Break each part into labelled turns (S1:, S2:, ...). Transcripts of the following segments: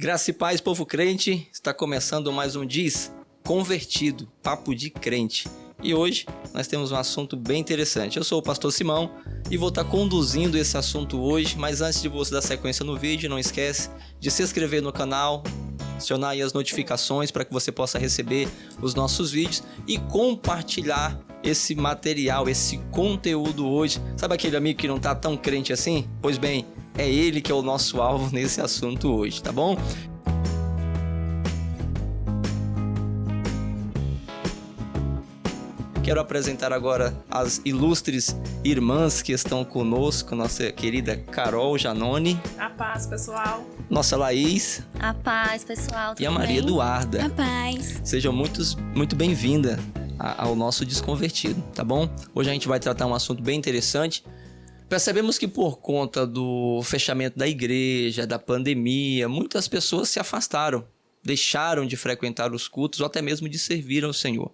S1: Graça e paz, povo crente, está começando mais um Diz Convertido, Papo de Crente. E hoje nós temos um assunto bem interessante. Eu sou o pastor Simão e vou estar conduzindo esse assunto hoje, mas antes de você dar sequência no vídeo, não esquece de se inscrever no canal, acionar aí as notificações para que você possa receber os nossos vídeos e compartilhar esse material, esse conteúdo hoje. Sabe aquele amigo que não está tão crente assim? Pois bem, é ele que é o nosso alvo nesse assunto hoje, tá bom? Quero apresentar agora as ilustres irmãs que estão conosco, nossa querida Carol Janone.
S2: A paz, pessoal.
S1: Nossa Laís.
S3: A paz, pessoal.
S1: E a Maria Eduarda.
S3: A paz.
S1: Sejam muito bem-vindas ao nosso Desconvertido, tá bom? Hoje a gente vai tratar um assunto bem interessante. Percebemos que por conta do fechamento da igreja, da pandemia, muitas pessoas se afastaram, deixaram de frequentar os cultos ou até mesmo de servir ao Senhor.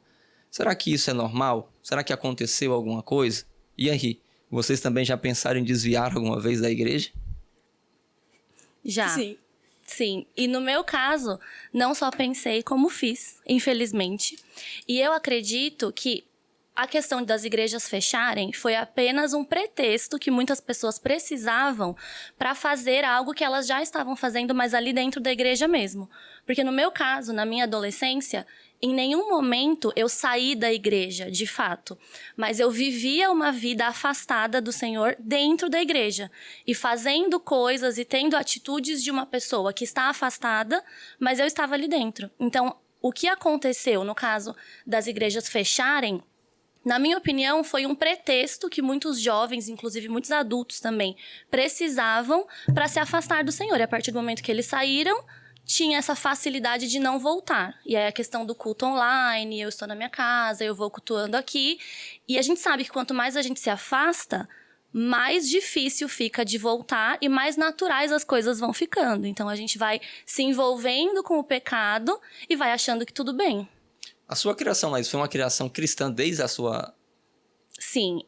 S1: Será que isso é normal? Será que aconteceu alguma coisa? E aí, vocês também já pensaram em desviar alguma vez da igreja?
S3: Já. Sim. E no meu caso, não só pensei como fiz, infelizmente. E eu acredito que a questão das igrejas fecharem foi apenas um pretexto que muitas pessoas precisavam para fazer algo que elas já estavam fazendo, mas ali dentro da igreja mesmo. Porque no meu caso, na minha adolescência, em nenhum momento eu saí da igreja, de fato. Mas eu vivia uma vida afastada do Senhor dentro da igreja. E fazendo coisas e tendo atitudes de uma pessoa que está afastada, mas eu estava ali dentro. Então, o que aconteceu no caso das igrejas fecharem, na minha opinião, foi um pretexto que muitos jovens, inclusive muitos adultos também, precisavam para se afastar do Senhor. E a partir do momento que eles saíram, tinha essa facilidade de não voltar. E aí a questão do culto online, eu estou na minha casa, eu vou cultuando aqui. E a gente sabe que quanto mais a gente se afasta, mais difícil fica de voltar e mais naturais as coisas vão ficando. Então a gente vai se envolvendo com o pecado e vai achando que tudo bem.
S1: A sua criação, Laís, foi uma criação cristã desde a sua...
S3: Sim,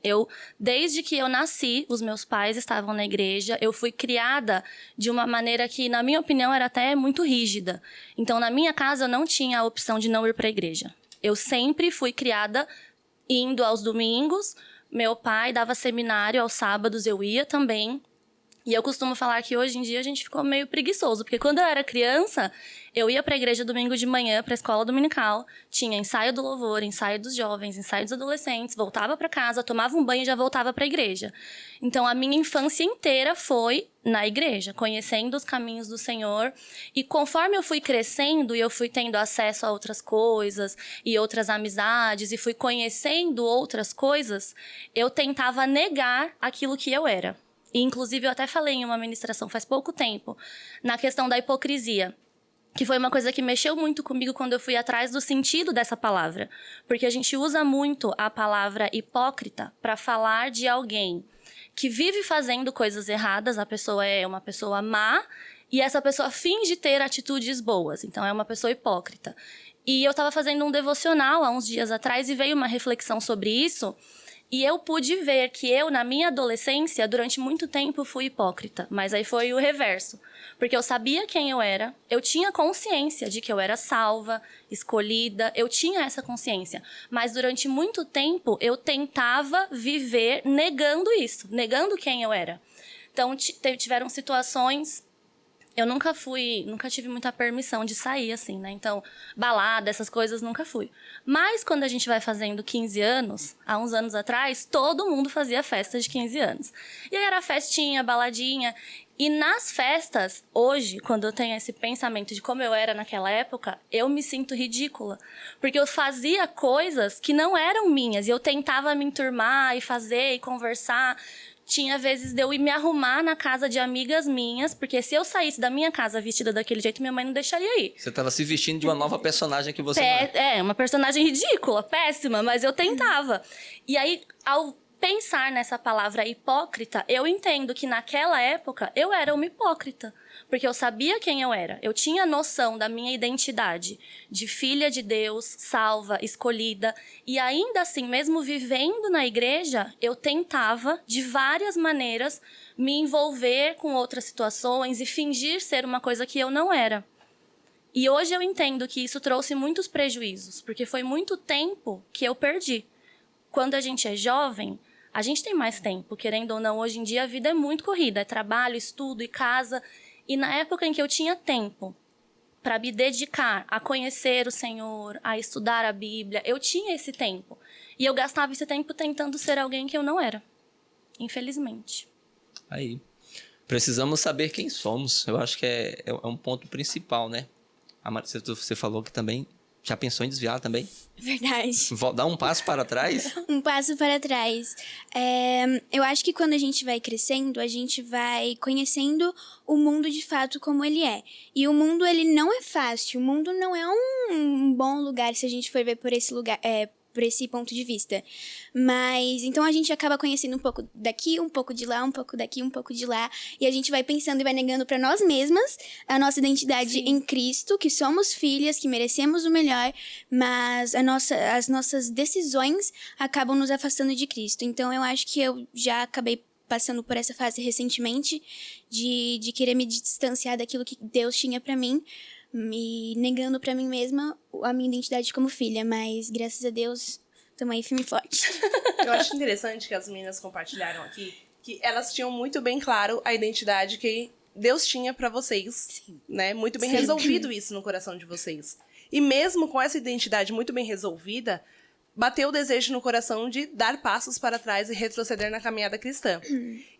S3: desde que eu nasci, os meus pais estavam na igreja, eu fui criada de uma maneira que, na minha opinião, era até muito rígida. Então, na minha casa, eu não tinha a opção de não ir para a igreja. Eu sempre fui criada indo aos domingos, meu pai dava seminário aos sábados, eu ia também. E eu costumo falar que hoje em dia a gente ficou meio preguiçoso, porque quando eu era criança, eu ia pra igreja domingo de manhã, pra escola dominical, tinha ensaio do louvor, ensaio dos jovens, ensaio dos adolescentes, voltava pra casa, tomava um banho e já voltava pra igreja. Então a minha infância inteira foi na igreja, conhecendo os caminhos do Senhor. E conforme eu fui crescendo e eu fui tendo acesso a outras coisas e outras amizades e fui conhecendo outras coisas, eu tentava negar aquilo que eu era. E, inclusive, eu até falei em uma ministração faz pouco tempo, na questão da hipocrisia, que foi uma coisa que mexeu muito comigo quando eu fui atrás do sentido dessa palavra. Porque a gente usa muito a palavra hipócrita para falar de alguém que vive fazendo coisas erradas, a pessoa é uma pessoa má, e essa pessoa finge ter atitudes boas, então é uma pessoa hipócrita. E eu estava fazendo um devocional há uns dias atrás e veio uma reflexão sobre isso. E eu pude ver que eu, na minha adolescência, durante muito tempo fui hipócrita. Mas aí foi o reverso. Porque eu sabia quem eu era, eu tinha consciência de que eu era salva, escolhida, eu tinha essa consciência. Mas durante muito tempo eu tentava viver negando isso, negando quem eu era. Então tiveram situações... Eu nunca tive muita permissão de sair, assim, né? Então, balada, essas coisas, nunca fui. Mas, quando a gente vai fazendo 15 anos, há uns anos atrás, todo mundo fazia festa de 15 anos. E aí era festinha, baladinha. E nas festas, hoje, quando eu tenho esse pensamento de como eu era naquela época, eu me sinto ridícula. Porque eu fazia coisas que não eram minhas. E eu tentava me enturmar e fazer e conversar. Tinha vezes de eu ir me arrumar na casa de amigas minhas, porque se eu saísse da minha casa vestida daquele jeito, minha mãe não deixaria ir.
S1: Você estava se vestindo de uma nova personagem que você
S3: uma personagem ridícula, péssima, mas eu tentava. E aí, ao pensar nessa palavra hipócrita, eu entendo que naquela época eu era uma hipócrita. Porque eu sabia quem eu era. Eu tinha noção da minha identidade de filha de Deus, salva, escolhida. E ainda assim, mesmo vivendo na igreja, eu tentava, de várias maneiras, me envolver com outras situações e fingir ser uma coisa que eu não era. E hoje eu entendo que isso trouxe muitos prejuízos, porque foi muito tempo que eu perdi. Quando a gente é jovem, a gente tem mais tempo, querendo ou não. Hoje em dia a vida é muito corrida, é trabalho, estudo e casa. E na época em que eu tinha tempo para me dedicar a conhecer o Senhor, a estudar a Bíblia, eu tinha esse tempo. E eu gastava esse tempo tentando ser alguém que eu não era, infelizmente.
S1: Aí, precisamos saber quem somos. Eu acho que é um ponto principal, né? Você falou que também já pensou em desviar também?
S2: Verdade.
S1: Dar um passo para trás?
S2: Um passo para trás. Eu acho que quando a gente vai crescendo, a gente vai conhecendo o mundo de fato como ele é. E o mundo, ele não é fácil. O mundo não é um bom lugar se a gente for ver por esse lugar, por esse ponto de vista. Mas, então a gente acaba conhecendo um pouco daqui, um pouco de lá, um pouco daqui, um pouco de lá. E a gente vai pensando e vai negando para nós mesmas a nossa identidade
S3: Sim.
S2: em Cristo, que somos filhas, que merecemos o melhor, mas as nossas decisões acabam nos afastando de Cristo. Então eu acho que eu já acabei passando por essa fase recentemente de querer me distanciar daquilo que Deus tinha para mim, me negando pra mim mesma a minha identidade como filha, mas graças a Deus, tamo aí firme e forte.
S4: Eu acho interessante que as meninas compartilharam aqui que elas tinham muito bem claro a identidade que Deus tinha pra vocês,
S2: Sim.
S4: né? Muito bem
S2: Sim.
S4: resolvido isso no coração de vocês. E mesmo com essa identidade muito bem resolvida, bateu o desejo no coração de dar passos para trás e retroceder na caminhada cristã.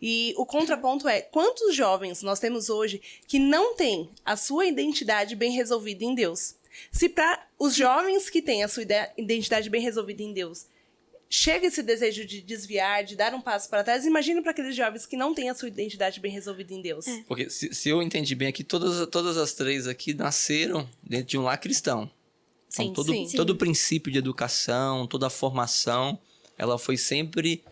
S4: E o contraponto é, quantos jovens nós temos hoje que não têm a sua identidade bem resolvida em Deus? Se para os jovens que têm a sua identidade bem resolvida em Deus, chega esse desejo de desviar, de dar um passo para trás, imagina para aqueles jovens que não têm a sua identidade bem resolvida em Deus.
S1: Porque se eu entendi bem aqui, todas as três aqui nasceram dentro de um lar cristão.
S3: Sim,
S1: Então,
S4: sim.
S1: todo o princípio de educação, toda a formação, ela foi sempre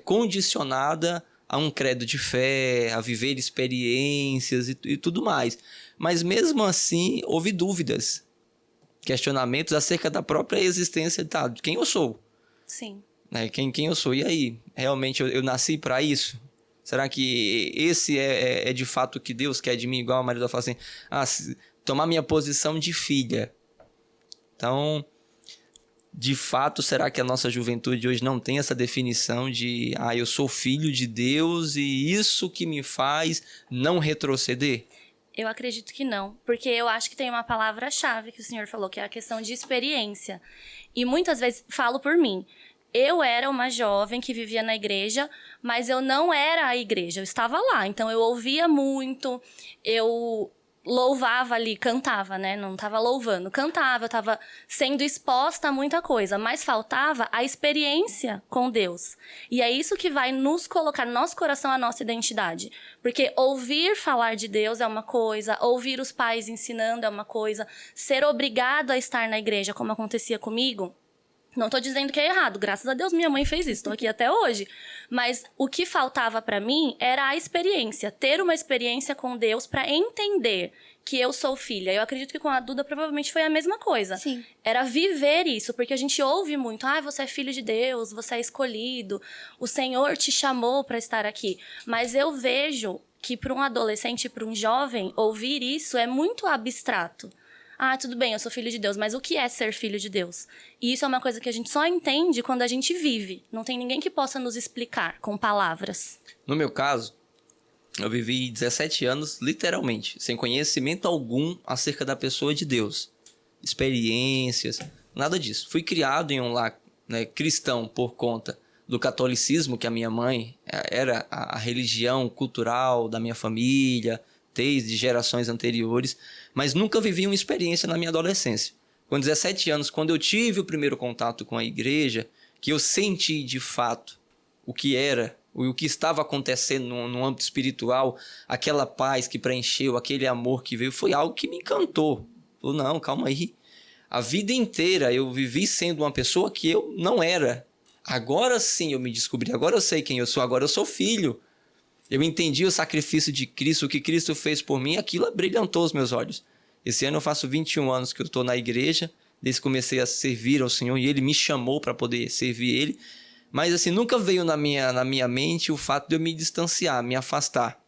S1: condicionada a um credo de fé, a viver experiências e tudo mais. Mas mesmo assim, houve dúvidas, questionamentos acerca da própria existência de quem eu sou.
S3: Sim.
S1: Né? Quem eu sou. E aí, realmente eu nasci para isso? Será que esse é de fato o que Deus quer de mim? Igual a Maria fala assim, tomar minha posição de filha. Então, de fato, será que a nossa juventude hoje não tem essa definição de eu sou filho de Deus e isso que me faz não retroceder?
S3: Eu acredito que não, porque eu acho que tem uma palavra-chave que o senhor falou, que é a questão de experiência. E muitas vezes, falo por mim, eu era uma jovem que vivia na igreja, mas eu não era a igreja, eu estava lá. Então, eu ouvia muito, eu louvava ali, cantava, né? Não estava louvando, cantava, eu estava sendo exposta a muita coisa, mas faltava a experiência com Deus. E é isso que vai nos colocar no nosso coração a nossa identidade. Porque ouvir falar de Deus é uma coisa, ouvir os pais ensinando é uma coisa, ser obrigado a estar na igreja, como acontecia comigo, não tô dizendo que é errado, graças a Deus minha mãe fez isso, tô aqui até hoje. Mas o que faltava pra mim era a experiência, ter uma experiência com Deus pra entender que eu sou filha. Eu acredito que com a Duda provavelmente foi a mesma coisa.
S2: Sim.
S3: Era viver isso, porque a gente ouve muito, você é filho de Deus, você é escolhido, o Senhor te chamou pra estar aqui. Mas eu vejo que para um adolescente, para um jovem, ouvir isso é muito abstrato. Tudo bem, eu sou filho de Deus, mas o que é ser filho de Deus? E isso é uma coisa que a gente só entende quando a gente vive. Não tem ninguém que possa nos explicar com palavras.
S1: No meu caso, eu vivi 17 anos, literalmente, sem conhecimento algum acerca da pessoa de Deus. Experiências, nada disso. Fui criado em um lar cristão por conta do catolicismo, que a minha mãe era a religião cultural da minha família, desde gerações anteriores, mas nunca vivi uma experiência na minha adolescência. Com 17 anos, quando eu tive o primeiro contato com a igreja, que eu senti de fato o que era, o que estava acontecendo no âmbito espiritual, aquela paz que preencheu, aquele amor que veio, foi algo que me encantou. Falei, não, calma aí. A vida inteira eu vivi sendo uma pessoa que eu não era. agora sim eu me descobri, agora eu sei quem eu sou, agora eu sou filho. Eu entendi o sacrifício de Cristo, o que Cristo fez por mim, aquilo brilhantou os meus olhos. Esse ano eu faço 21 anos que eu estou na igreja, desde que comecei a servir ao Senhor, e Ele me chamou para poder servir Ele. Mas assim, nunca veio na minha mente o fato de eu me distanciar, me afastar.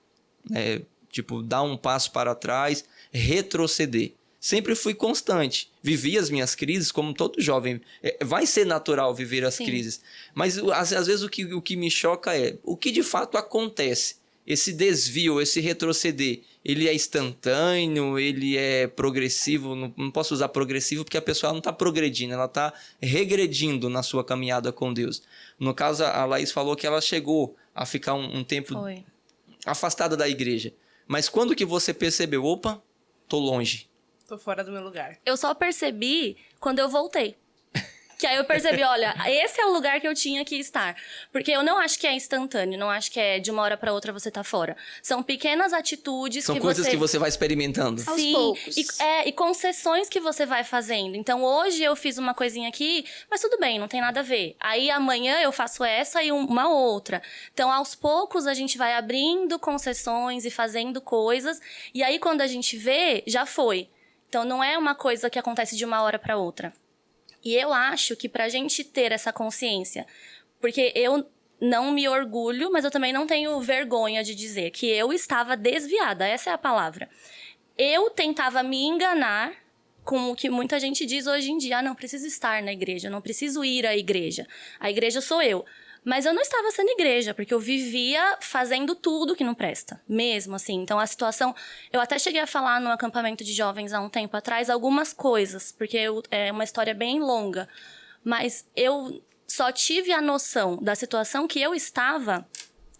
S1: Tipo, dar um passo para trás, retroceder. Sempre fui constante. Vivi as minhas crises como todo jovem. Vai ser natural viver as crises. Mas às vezes o que me choca é o que de fato acontece. Esse desvio, esse retroceder, ele é instantâneo, ele é progressivo. Não posso usar progressivo porque a pessoa não está progredindo, ela está regredindo na sua caminhada com Deus. No caso, a Laís falou que ela chegou a ficar um tempo afastada da igreja. Mas quando que você percebeu, opa, tô longe?
S4: Tô fora do meu lugar.
S3: Eu só percebi quando eu voltei. Que aí eu percebi, olha, esse é o lugar que eu tinha que estar. Porque eu não acho que é instantâneo, não acho que é de uma hora pra outra você tá fora. São pequenas atitudes
S1: São coisas que você vai experimentando.
S3: Sim,
S2: aos poucos.
S3: E concessões que você vai fazendo. Então, hoje eu fiz uma coisinha aqui, mas tudo bem, não tem nada a ver. Aí, amanhã eu faço essa e uma outra. Então, aos poucos, a gente vai abrindo concessões e fazendo coisas. E aí, quando a gente vê, já foi. Então, não é uma coisa que acontece de uma hora pra outra. E eu acho que pra gente ter essa consciência, porque eu não me orgulho, mas eu também não tenho vergonha de dizer que eu estava desviada, essa é a palavra. Eu tentava me enganar com o que muita gente diz hoje em dia, não preciso estar na igreja, não preciso ir à igreja. A igreja sou eu. Mas eu não estava sendo igreja, porque eu vivia fazendo tudo que não presta, mesmo assim. Então, a situação... Eu até cheguei a falar no acampamento de jovens há um tempo atrás algumas coisas, porque é uma história bem longa. Mas eu só tive a noção da situação que eu estava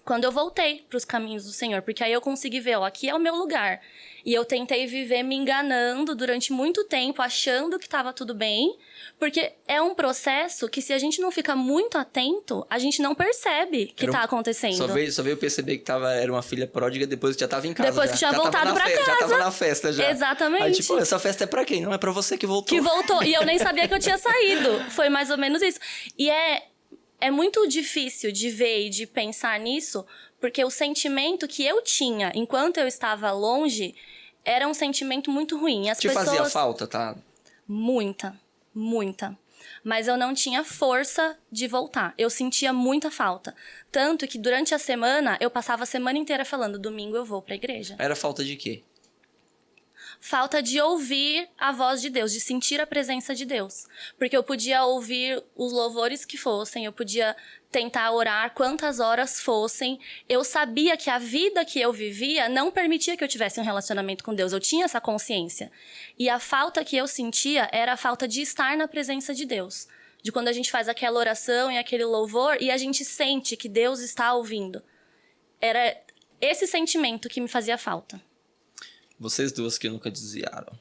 S3: quando eu voltei para os caminhos do Senhor. Porque aí eu consegui ver, ó, aqui é o meu lugar. E eu tentei viver me enganando durante muito tempo, achando que estava tudo bem. Porque é um processo que, se a gente não fica muito atento, a gente não percebe que está acontecendo.
S1: Só veio perceber que era uma filha pródiga depois que já estava em casa.
S3: Depois que tinha voltado para casa.
S1: Já estava na festa, já.
S3: Exatamente.
S1: Aí, tipo, essa festa é para quem? Não, é para você que voltou.
S3: Que voltou. E eu nem sabia que eu tinha saído. Foi mais ou menos isso. E é muito difícil de ver e de pensar nisso, porque o sentimento que eu tinha enquanto eu estava longe era um sentimento muito ruim.
S1: Fazia falta, tá?
S3: Muita. Mas eu não tinha força de voltar. Eu sentia muita falta. Tanto que durante a semana, eu passava a semana inteira falando, domingo eu vou pra igreja.
S1: Era falta de quê?
S3: Falta de ouvir a voz de Deus, de sentir a presença de Deus. Porque eu podia ouvir os louvores que fossem, eu podia tentar orar quantas horas fossem. Eu sabia que a vida que eu vivia não permitia que eu tivesse um relacionamento com Deus. Eu tinha essa consciência. E a falta que eu sentia era a falta de estar na presença de Deus. De quando a gente faz aquela oração e aquele louvor e a gente sente que Deus está ouvindo. Era esse sentimento que me fazia falta.
S1: Vocês duas que nunca desviaram.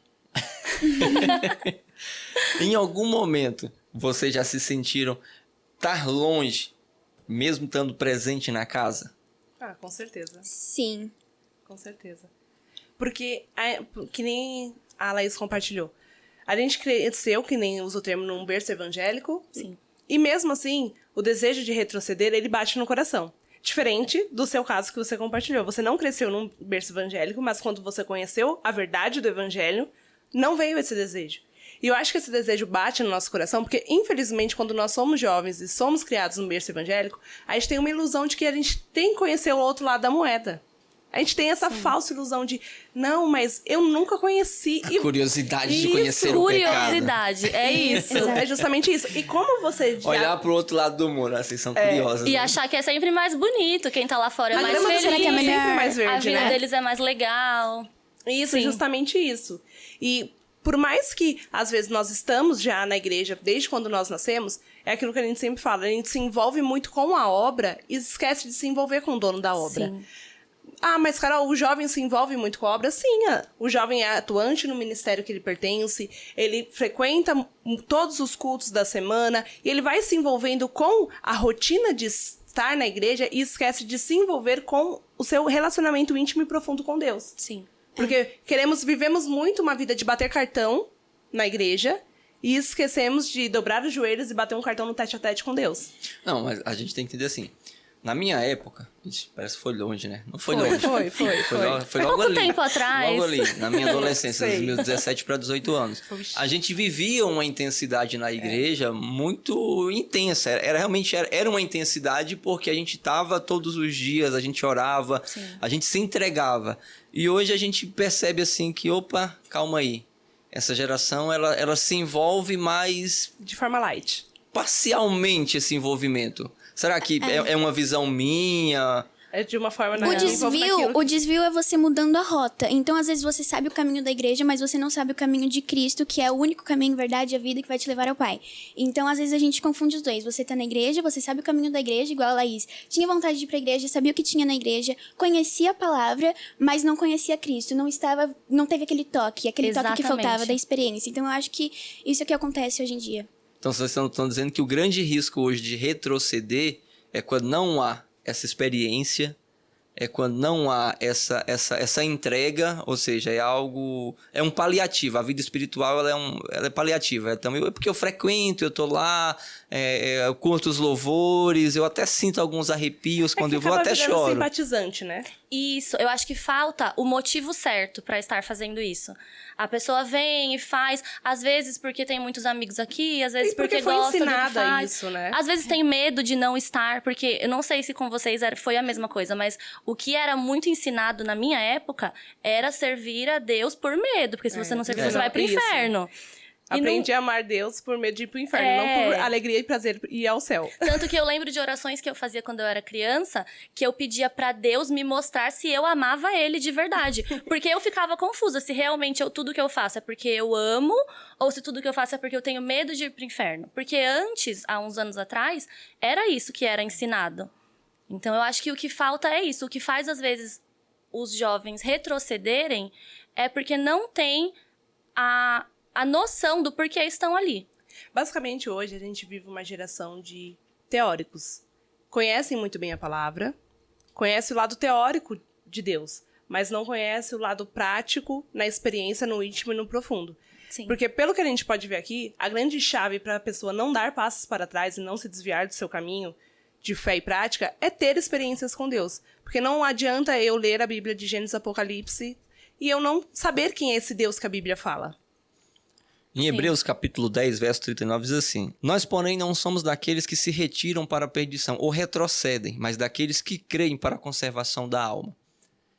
S1: Em algum momento, vocês já se sentiram estar longe, mesmo estando presente na casa?
S4: Ah, com certeza.
S2: Sim.
S4: Com certeza. Porque, que nem a Laís compartilhou, a gente cresceu, que nem usa o termo, num berço evangélico.
S3: Sim.
S4: E mesmo assim, o desejo de retroceder, ele bate no coração. Diferente do seu caso que você compartilhou. Você não cresceu num berço evangélico, mas quando você conheceu a verdade do evangelho, não veio esse desejo. E eu acho que esse desejo bate no nosso coração, porque, infelizmente, quando nós somos jovens e somos criados no berço evangélico, a gente tem uma ilusão de que a gente tem que conhecer o outro lado da moeda. A gente tem essa falsa ilusão de, não, mas eu nunca conheci.
S1: A curiosidade de conhecer o pecado.
S3: Curiosidade, é isso.
S4: É justamente isso. E como você...
S1: Olhar pro outro lado do muro, vocês são curiosas.
S3: E
S1: né?
S3: achar que é sempre mais bonito, quem tá lá fora é
S4: A
S3: mais
S4: grama
S3: feliz.
S4: será que é sempre mais verde,
S3: a vida
S4: né?
S3: deles é mais legal.
S4: Isso,
S3: Sim.
S4: justamente isso. E por mais que, às vezes, nós estamos já na igreja desde quando nós nascemos, é aquilo que a gente sempre fala, a gente se envolve muito com a obra e esquece de se envolver com o dono da obra.
S3: Sim.
S4: Ah, mas, Carol, o jovem se envolve muito com a obra? Sim, o jovem é atuante no ministério que ele pertence, ele frequenta todos os cultos da semana, e ele vai se envolvendo com a rotina de estar na igreja e esquece de se envolver com o seu relacionamento íntimo e profundo com Deus.
S3: Sim.
S4: Porque vivemos muito uma vida de bater cartão na igreja e esquecemos de dobrar os joelhos e bater um cartão no tete-a-tete com Deus.
S1: Não, mas a gente tem que entender assim. Na minha época, parece que foi longe, né? Não foi longe. Foi logo
S3: pouco
S1: ali.
S3: tempo atrás.
S1: Logo ali, na minha adolescência, dos
S4: Sei.
S1: meus 17 para 18 anos. A gente vivia uma intensidade na igreja muito intensa. Era uma intensidade porque a gente estava todos os dias, a gente orava, a gente se entregava. E hoje a gente percebe assim que, opa, calma aí. Essa geração, ela se envolve mais
S4: De forma light.
S1: parcialmente esse envolvimento. Será que é uma visão minha?
S4: É de uma forma...
S2: O desvio é você mudando a rota. Então, às vezes, você sabe o caminho da igreja, mas você não sabe o caminho de Cristo, que é o único caminho, verdade e a vida que vai te levar ao Pai. Então, às vezes, a gente confunde os dois. Você tá na igreja, você sabe o caminho da igreja, igual a Laís. Tinha vontade de ir pra igreja, sabia o que tinha na igreja, conhecia a palavra, mas não conhecia Cristo. Não teve aquele toque que
S3: Exatamente.
S2: faltava da experiência. Então, eu acho que isso é o que acontece hoje em dia.
S1: Então, vocês estão dizendo que o grande risco hoje de retroceder é quando não há essa experiência, é quando não há essa entrega, ou seja, é um paliativo. A vida espiritual ela é paliativa. Então, é porque eu frequento, eu tô lá, eu curto os louvores, eu até sinto alguns arrepios quando eu vou, até choro.
S4: Simpatizante, né?
S3: Isso, eu acho que falta o motivo certo pra estar fazendo isso. A pessoa vem e faz, às vezes porque tem muitos amigos aqui, às vezes porque
S4: foi
S3: gosta do que
S4: ensinada
S3: faz.
S4: isso, né?
S3: Às vezes tem medo de não estar, porque eu não sei se com vocês foi a mesma coisa, mas o que era muito ensinado na minha época era servir a Deus por medo, porque se você não servir, você vai pro
S4: Isso.
S3: inferno. E
S4: Aprendi a amar Deus por medo de ir pro inferno, não por alegria e prazer ir ao céu.
S3: Tanto que eu lembro de orações que eu fazia quando eu era criança, que eu pedia pra Deus me mostrar se eu amava Ele de verdade. Porque eu ficava confusa se realmente tudo que eu faço é porque eu amo, ou se tudo que eu faço é porque eu tenho medo de ir pro inferno. Porque antes, há uns anos atrás, era isso que era ensinado. Então eu acho que o que falta é isso. O que faz, às vezes, os jovens retrocederem é porque não tem a noção do porquê estão ali.
S4: Basicamente, hoje, a gente vive uma geração de teóricos. Conhecem muito bem a palavra, conhecem o lado teórico de Deus, mas não conhecem o lado prático, na experiência, no íntimo e no profundo.
S3: Sim.
S4: Porque, pelo que a gente pode ver aqui, a grande chave para a pessoa não dar passos para trás e não se desviar do seu caminho de fé e prática é ter experiências com Deus. Porque não adianta eu ler a Bíblia de Gênesis e Apocalipse e eu não saber quem é esse Deus que a Bíblia fala.
S1: Em Hebreus capítulo 10, verso 39, diz assim: Nós, porém, não somos daqueles que se retiram para a perdição ou retrocedem, mas daqueles que creem para a conservação da alma.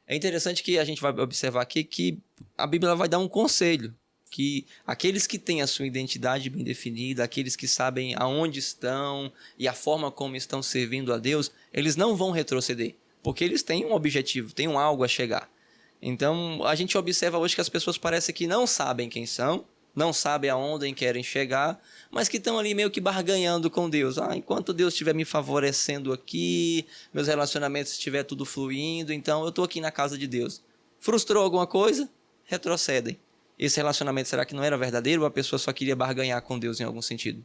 S1: É interessante que a gente vai observar aqui que a Bíblia vai dar um conselho, que aqueles que têm a sua identidade bem definida, aqueles que sabem aonde estão e a forma como estão servindo a Deus, eles não vão retroceder, porque eles têm um objetivo, têm um algo a chegar. Então, a gente observa hoje que as pessoas parecem que não sabem quem são, não sabem aonde querem chegar, mas que estão ali meio que barganhando com Deus. Enquanto Deus estiver me favorecendo aqui, meus relacionamentos estiver tudo fluindo, então eu estou aqui na casa de Deus. Frustrou alguma coisa? Retrocedem. Esse relacionamento, será que não era verdadeiro ou a pessoa só queria barganhar com Deus em algum sentido?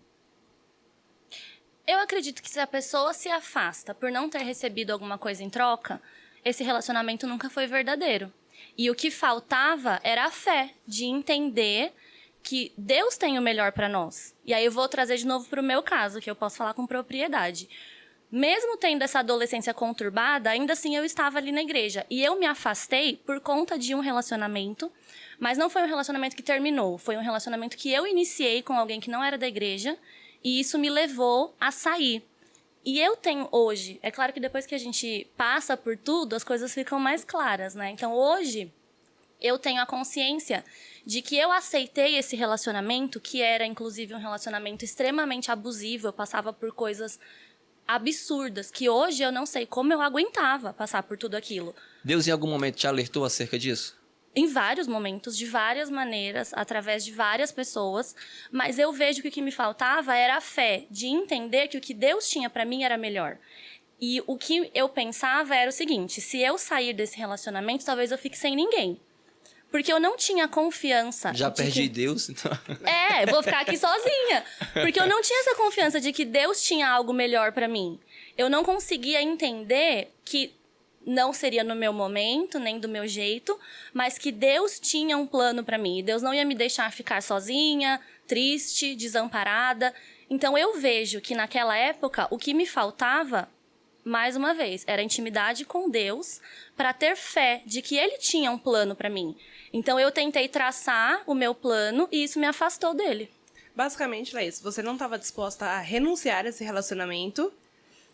S3: Eu acredito que se a pessoa se afasta por não ter recebido alguma coisa em troca, esse relacionamento nunca foi verdadeiro. E o que faltava era a fé de entender que Deus tem o melhor para nós. E aí eu vou trazer de novo para o meu caso, que eu posso falar com propriedade. Mesmo tendo essa adolescência conturbada, ainda assim eu estava ali na igreja. E eu me afastei por conta de um relacionamento, mas não foi um relacionamento que terminou. Foi um relacionamento que eu iniciei com alguém que não era da igreja, e isso me levou a sair. E eu tenho hoje, é claro que depois que a gente passa por tudo, as coisas ficam mais claras, né? Então hoje eu tenho a consciência de que eu aceitei esse relacionamento, que era inclusive um relacionamento extremamente abusivo, eu passava por coisas absurdas, que hoje eu não sei como eu aguentava passar por tudo aquilo.
S1: Deus em algum momento te alertou acerca disso?
S3: Em vários momentos, de várias maneiras, através de várias pessoas, mas eu vejo que o que me faltava era a fé de entender que o que Deus tinha pra mim era melhor. E o que eu pensava era o seguinte: se eu sair desse relacionamento, talvez eu fique sem ninguém. Porque eu não tinha confiança.
S1: Já perdi Deus, então.
S3: Vou ficar aqui sozinha. Porque eu não tinha essa confiança de que Deus tinha algo melhor pra mim. Eu não conseguia entender que não seria no meu momento, nem do meu jeito, mas que Deus tinha um plano para mim. E Deus não ia me deixar ficar sozinha, triste, desamparada. Então eu vejo que naquela época o que me faltava, mais uma vez, era intimidade com Deus para ter fé de que Ele tinha um plano para mim. Então eu tentei traçar o meu plano e isso me afastou dele.
S4: Basicamente, Laís, você não estava disposta a renunciar a esse relacionamento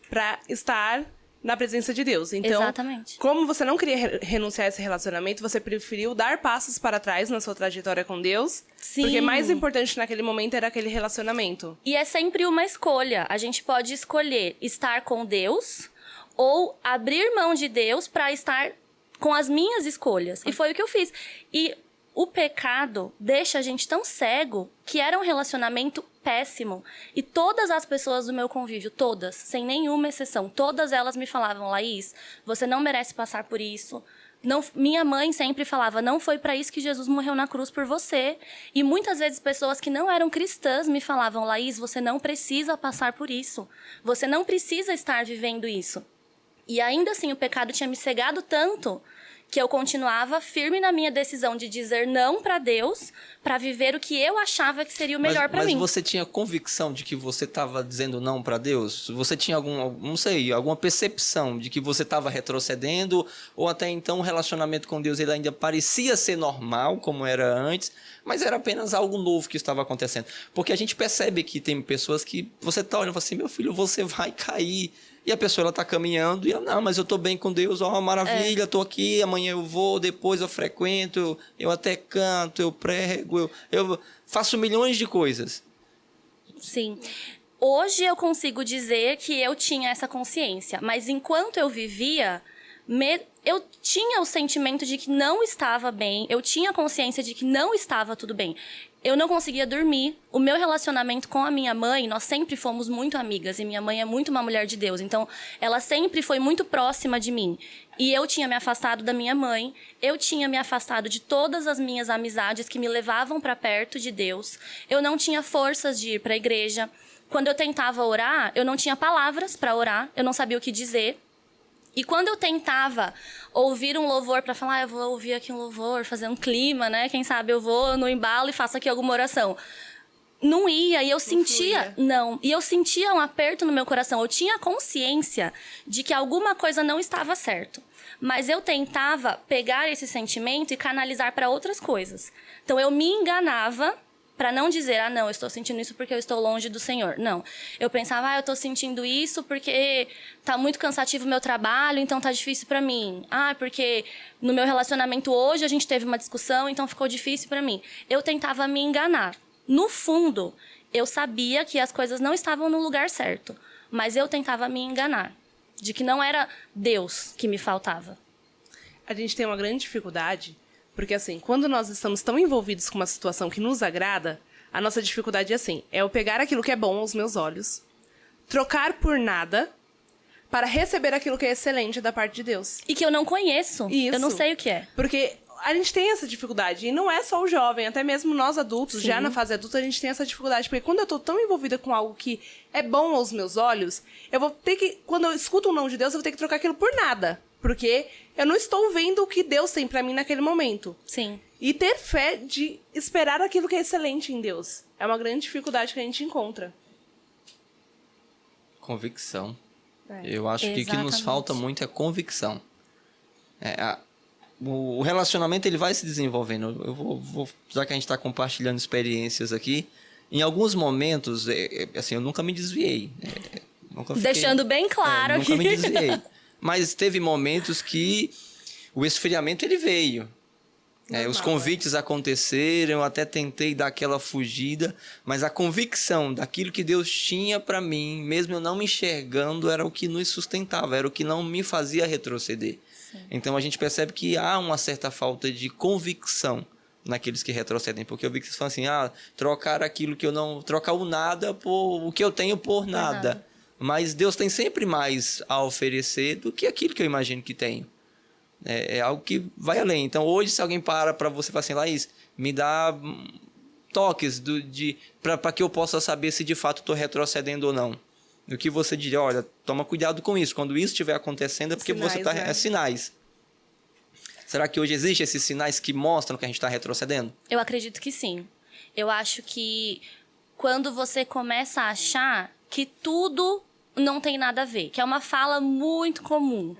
S4: para estar na presença de Deus. Então,
S3: exatamente.
S4: Como você não queria renunciar a esse relacionamento, você preferiu dar passos para trás na sua trajetória com Deus.
S3: Sim.
S4: Porque mais importante naquele momento era aquele relacionamento.
S3: E é sempre uma escolha. A gente pode escolher estar com Deus ou abrir mão de Deus para estar com as minhas escolhas. E foi o que eu fiz. E o pecado deixa a gente tão cego que era um relacionamento péssimo. E todas as pessoas do meu convívio, todas, sem nenhuma exceção, todas elas me falavam: Laís, você não merece passar por isso. Não, minha mãe sempre falava: não foi para isso que Jesus morreu na cruz por você. E muitas vezes pessoas que não eram cristãs me falavam: Laís, você não precisa passar por isso. Você não precisa estar vivendo isso. E ainda assim o pecado tinha me cegado tanto que eu continuava firme na minha decisão de dizer não para Deus, para viver o que eu achava que seria o melhor para mim.
S1: Mas você tinha convicção de que você estava dizendo não para Deus? Você tinha alguma percepção de que você estava retrocedendo? Ou até então o relacionamento com Deus ele ainda parecia ser normal, como era antes, mas era apenas algo novo que estava acontecendo? Porque a gente percebe que tem pessoas que você está olhando e fala assim: meu filho, você vai cair. E a pessoa, ela tá caminhando e ela: não, mas eu tô bem com Deus, ó, maravilha, tô aqui, amanhã eu vou, depois eu frequento, eu até canto, eu prego, eu faço milhões de coisas.
S3: Sim. Hoje eu consigo dizer que eu tinha essa consciência, mas enquanto eu vivia, eu tinha o sentimento de que não estava bem, eu tinha consciência de que não estava tudo bem. Eu não conseguia dormir. O meu relacionamento com a minha mãe, nós sempre fomos muito amigas. E minha mãe é muito uma mulher de Deus. Então, ela sempre foi muito próxima de mim. E eu tinha me afastado da minha mãe. Eu tinha me afastado de todas as minhas amizades que me levavam para perto de Deus. Eu não tinha forças de ir para a igreja. Quando eu tentava orar, eu não tinha palavras para orar. Eu não sabia o que dizer. E quando eu tentava ouvir um louvor para falar: eu vou ouvir aqui um louvor, fazer um clima, né? Quem sabe eu vou no embalo e faço aqui alguma oração. Não ia, e eu sentia... Não, e eu sentia um aperto no meu coração. Eu tinha consciência de que alguma coisa não estava certo. Mas eu tentava pegar esse sentimento e canalizar para outras coisas. Então eu me enganava para não dizer: ah, não, eu estou sentindo isso porque eu estou longe do Senhor. Não. Eu pensava: ah, eu estou sentindo isso porque tá muito cansativo o meu trabalho, então tá difícil para mim. Ah, porque no meu relacionamento hoje a gente teve uma discussão, então ficou difícil para mim. Eu tentava me enganar. No fundo, eu sabia que as coisas não estavam no lugar certo, mas eu tentava me enganar de que não era Deus que me faltava.
S4: A gente tem uma grande dificuldade. Porque, assim, quando nós estamos tão envolvidos com uma situação que nos agrada, a nossa dificuldade é assim: é eu pegar aquilo que é bom aos meus olhos, trocar por nada, para receber aquilo que é excelente da parte de Deus.
S3: E que eu não conheço.
S4: Isso.
S3: Eu não sei o que é.
S4: Porque a gente tem essa dificuldade. E não é só o jovem, até mesmo nós adultos,
S3: Sim.
S4: já na fase adulta, a gente tem essa dificuldade. Porque quando eu tô tão envolvida com algo que é bom aos meus olhos, eu vou ter que... Quando eu escuto um não de Deus, eu vou ter que trocar aquilo por nada. Porque eu não estou vendo o que Deus tem pra mim naquele momento.
S3: Sim.
S4: E ter fé de esperar aquilo que é excelente em Deus. É uma grande dificuldade que a gente encontra.
S1: Convicção. Eu acho que o que nos falta muito é convicção. O relacionamento ele vai se desenvolvendo. Eu vou já que a gente está compartilhando experiências aqui, em alguns momentos, assim, eu nunca me desviei.
S3: Deixando bem claro
S1: nunca
S3: aqui.
S1: me desviei. Mas teve momentos que o esfriamento ele veio. Os convites aconteceram, eu até tentei dar aquela fugida, mas a convicção daquilo que Deus tinha para mim, mesmo eu não me enxergando, era o que nos sustentava, era o que não me fazia retroceder. Sim. Então a gente percebe que há uma certa falta de convicção naqueles que retrocedem, porque eu vi que vocês falam assim: trocar aquilo que eu não... trocar o nada por o que eu tenho por nada. Mas Deus tem sempre mais a oferecer do que aquilo que eu imagino que tenho. É algo que vai além. Então, hoje, se alguém para você e fala assim: Laís, me dá toques para que eu possa saber se de fato estou retrocedendo ou não. o que você diria? Olha, toma cuidado com isso. Quando isso estiver acontecendo é porque
S4: Sinais,
S1: você está...
S4: né?
S1: É sinais. Será que hoje existem esses sinais que mostram que a gente está retrocedendo?
S3: Eu acredito que sim. Eu acho que quando você começa a achar que tudo não tem nada a ver, que é uma fala muito comum.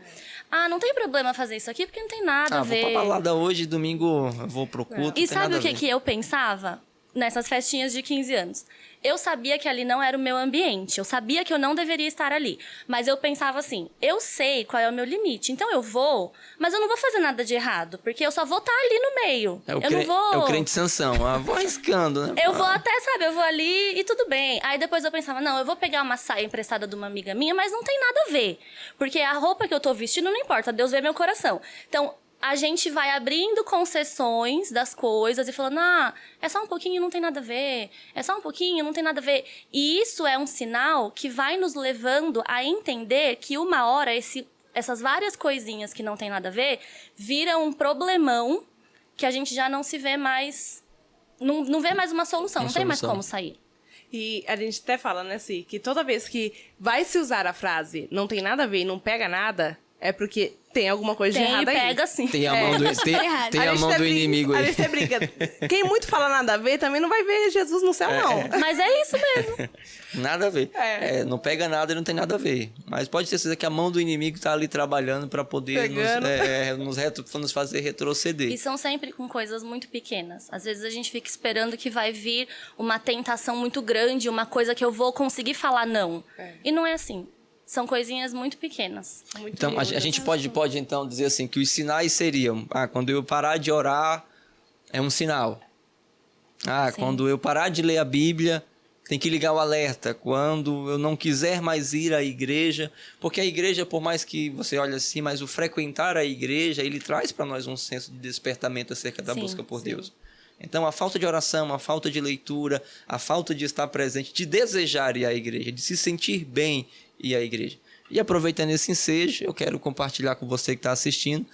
S3: Ah, não tem problema fazer isso aqui porque não tem nada a ver.
S1: Vou pra balada hoje, domingo eu vou pro culto.
S3: E
S1: não tem
S3: sabe
S1: nada
S3: o que,
S1: a ver.
S3: que eu pensava nessas festinhas de 15 anos? Eu sabia que ali não era o meu ambiente, eu sabia que eu não deveria estar ali. Mas eu pensava assim, eu sei qual é o meu limite, então eu vou, mas eu não vou fazer nada de errado, porque eu só vou estar ali no meio.
S1: É o,
S3: eu não vou...
S1: é o crente Sansão, vou arriscando, né?
S3: Eu vou até, sabe, eu vou ali e tudo bem. Aí depois eu pensava, não, eu vou pegar uma saia emprestada de uma amiga minha, mas não tem nada a ver. Porque a roupa que eu tô vestindo não importa, Deus vê meu coração. Então, a gente vai abrindo concessões das coisas e falando, é só um pouquinho, não tem nada a ver. É só um pouquinho, não tem nada a ver. E isso é um sinal que vai nos levando a entender que uma hora essas várias coisinhas que não tem nada a ver viram um problemão que a gente já não se vê mais... Não vê mais uma solução, não tem mais como sair.
S4: E a gente até fala, né, Si, que toda vez que vai se usar a frase não tem nada a ver e não pega nada, é porque tem alguma coisa de errado aí.
S3: Pega sim.
S1: Tem a mão do, tem a mão do inimigo aí.
S4: A gente até brinca. Quem muito fala nada a ver também não vai ver Jesus no céu, não.
S3: Mas é isso mesmo.
S1: Nada a ver.
S4: É.
S1: Não pega nada e não tem nada a ver. Mas pode ter certeza que a mão do inimigo está ali trabalhando para poder nos fazer retroceder.
S3: E são sempre com coisas muito pequenas. Às vezes a gente fica esperando que vai vir uma tentação muito grande, uma coisa que eu vou conseguir falar não. E não é assim. São coisinhas muito pequenas.
S4: Muito
S1: Então, a gente pode então dizer assim, que os sinais seriam, quando eu parar de orar, é um sinal.
S3: Sim.
S1: Quando eu parar de ler a Bíblia, tem que ligar o alerta. Quando eu não quiser mais ir à igreja, porque a igreja, por mais que você olhe assim, mas o frequentar a igreja, ele traz para nós um senso de despertamento acerca da busca por Deus. Então, a falta de oração, a falta de leitura, a falta de estar presente, de desejar ir à igreja, de se sentir bem ir à igreja. E aproveitando esse ensejo, eu quero compartilhar com você que está assistindo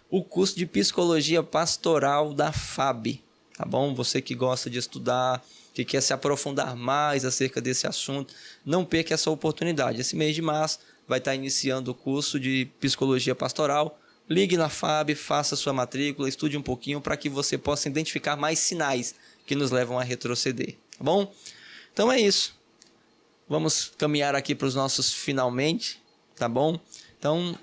S1: o curso de Psicologia Pastoral da FAB, tá bom? Você que gosta de estudar, que quer se aprofundar mais acerca desse assunto, não perca essa oportunidade. Esse mês de março vai estar iniciando o curso de Psicologia Pastoral. Ligue na FAB, faça sua matrícula, estude um pouquinho para que você possa identificar mais sinais que nos levam a retroceder, tá bom? Então é isso. Vamos caminhar aqui para os nossos finalmente, tá bom? Então,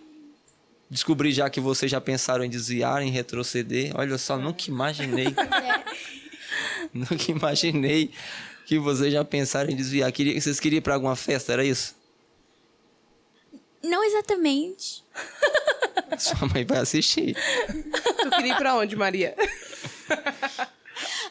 S1: descobri já que vocês já pensaram em desviar, em retroceder. Olha só, nunca imaginei. Nunca imaginei que vocês já pensaram em desviar. Vocês queriam ir para alguma festa, era isso?
S2: Não exatamente.
S1: Sua mãe vai assistir.
S4: Tu queria ir pra onde, Maria?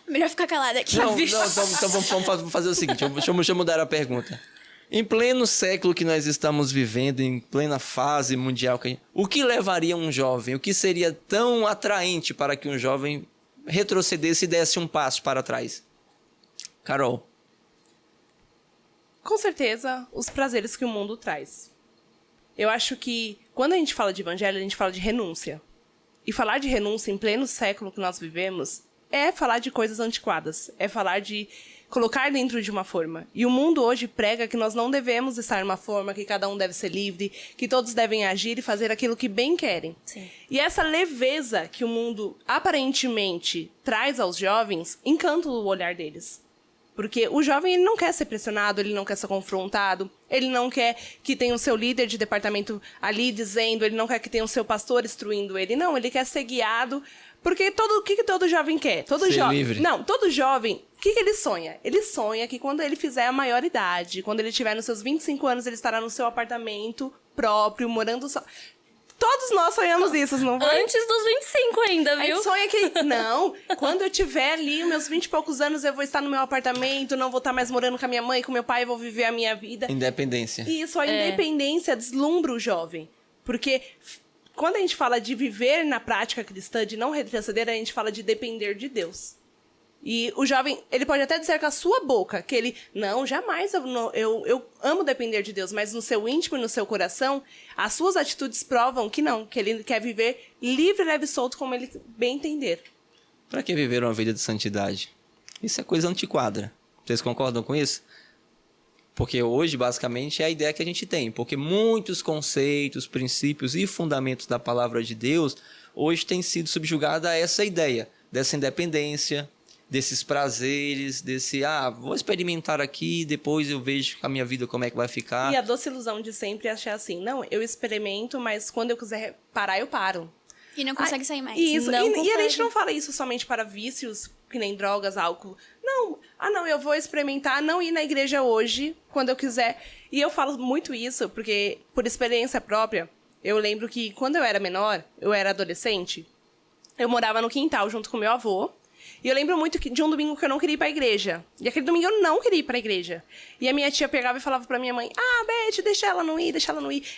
S2: Melhor ficar calada aqui.
S1: Então vamos fazer o seguinte, deixa eu mudar a pergunta. Em pleno século que nós estamos vivendo, em plena fase mundial, o que levaria um jovem, o que seria tão atraente para que um jovem retrocedesse e desse um passo para trás? Carol.
S4: Com certeza, os prazeres que o mundo traz. Eu acho que quando a gente fala de evangelho, a gente fala de renúncia. E falar de renúncia em pleno século que nós vivemos é falar de coisas antiquadas, é falar de colocar dentro de uma forma. E o mundo hoje prega que nós não devemos estar em uma forma, que cada um deve ser livre, que todos devem agir e fazer aquilo que bem querem.
S3: Sim.
S4: E essa leveza que o mundo aparentemente traz aos jovens encanta o olhar deles. Porque o jovem ele não quer ser pressionado, ele não quer ser confrontado, ele não quer que tenha o seu líder de departamento ali dizendo, ele não quer que tenha o seu pastor instruindo ele. Não, ele quer ser guiado. Porque o que todo jovem quer?
S1: Ser livre.
S4: Não, todo jovem, o que ele sonha? Ele sonha que quando ele fizer a maioridade, quando ele tiver nos seus 25 anos, ele estará no seu apartamento próprio, morando só. Todos nós sonhamos isso, não foi?
S3: Antes dos 25 ainda,
S4: A
S3: viu?
S4: gente sonha que, não, quando eu tiver ali, meus 20 e poucos anos, eu vou estar no meu apartamento, não vou estar mais morando com a minha mãe, com meu pai, eu vou viver a minha vida.
S1: Independência.
S4: E isso, a independência deslumbra o jovem. Porque quando a gente fala de viver na prática cristã, de não retroceder, a gente fala de depender de Deus. E o jovem, ele pode até dizer com a sua boca que ele, não, jamais, eu amo depender de Deus, mas no seu íntimo e no seu coração, as suas atitudes provam que não, que ele quer viver livre, leve e solto, como ele bem entender.
S1: Para que viver uma vida de santidade? Isso é coisa antiquada. Vocês concordam com isso? Porque hoje, basicamente, é a ideia que a gente tem. Porque muitos conceitos, princípios e fundamentos da palavra de Deus hoje têm sido subjugados a essa ideia dessa independência, desses prazeres, vou experimentar aqui, depois eu vejo a minha vida como é que vai ficar.
S4: E a doce ilusão de sempre achar assim, não, eu experimento, mas quando eu quiser parar, eu paro.
S2: E não consegue sair mais.
S4: Isso,
S3: Não
S4: e a
S3: consegue.
S4: gente não fala isso somente para vícios, que nem drogas, álcool. Não, eu vou experimentar não ir na igreja hoje, quando eu quiser. E eu falo muito isso, porque por experiência própria, eu lembro que quando eu era menor, eu era adolescente, eu morava no quintal junto com meu avô. E eu lembro muito de um domingo que eu não queria ir pra igreja. E aquele domingo eu não queria ir pra igreja. E a minha tia pegava e falava pra minha mãe, Beth, deixa ela não ir.